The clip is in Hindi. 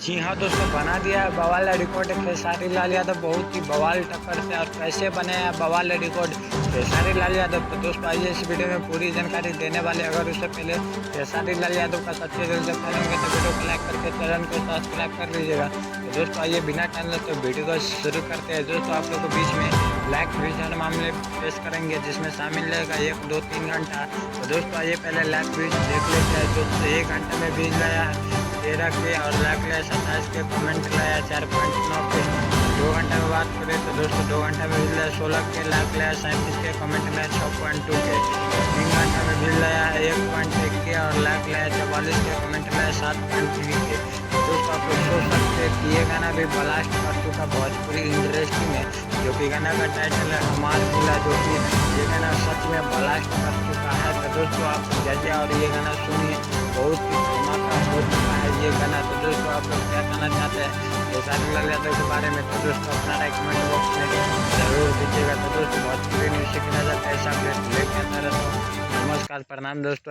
जी हाँ दोस्तों, बना दिया है बवाल रिकॉर्ड खेसारी लाल यादव बहुत ही बवाल टक्कर से। और कैसे बने हैं बवाल रिकॉर्ड खेसारी लाल यादव, तो दोस्तों आइए इस वीडियो में पूरी जानकारी देने वाले। अगर उससे पहले खेसारी लाल यादव का सच्चे दिल से फैन होंगे तो वीडियो को लाइक करके चैनल को सब्सक्राइब कर लीजिएगा। तो दोस्तों आइए बिना टाइम लेते वीडियो को शुरू करते हैं। दोस्तों आप लोग को बीच में ब्लैक विजन मामले पेश करेंगे जिसमें शामिल रहेगा 1, 2, 3 घंटा। तो दोस्तों आइए पहले ब्लैक व्यूज देख लेते हैं। दोस्तों 1 घंटे में व्यूज लाया है 13 के और लाख लाया 27 के, कमेंट लाया 4.9 के। 2 घंटे में बात करें तो दोस्तों 2 घंटे में व्यूज लाया 16 के, लाख लाया 37 के, कमेंट लाया 6.2 के। 3 घंटे में व्यूज लाया 1.1 के और लाख लाया 44 के, कमेंट लाया 7.3 के। दोस्तों आप लोग सोच सकते हैं कि ये गाना भी ब्लास्ट कर चुका भोजपुरी इंडस्ट्री में, जो कि गाना का टाइटल है हमार जिला, जो कि ये गाना सच में ब्लास्ट कर चुका है। तो दोस्तों आप जाइए और ये गाना सुनिए, बहुत ही धमाका हो चुका है ये गाना। तो दोस्तों आप लोग क्या कहना चाहते हैं खेसारी लाल यादव के बारे में, तो दोस्तों अपना कमेंट बॉक्स में जरूर दीजिएगा। तो दोस्तों भोजपुरी न्यूज़ की नजर ऐसा अपडेट लेके आता रहता हूँ। नमस्कार, प्रणाम दोस्तों।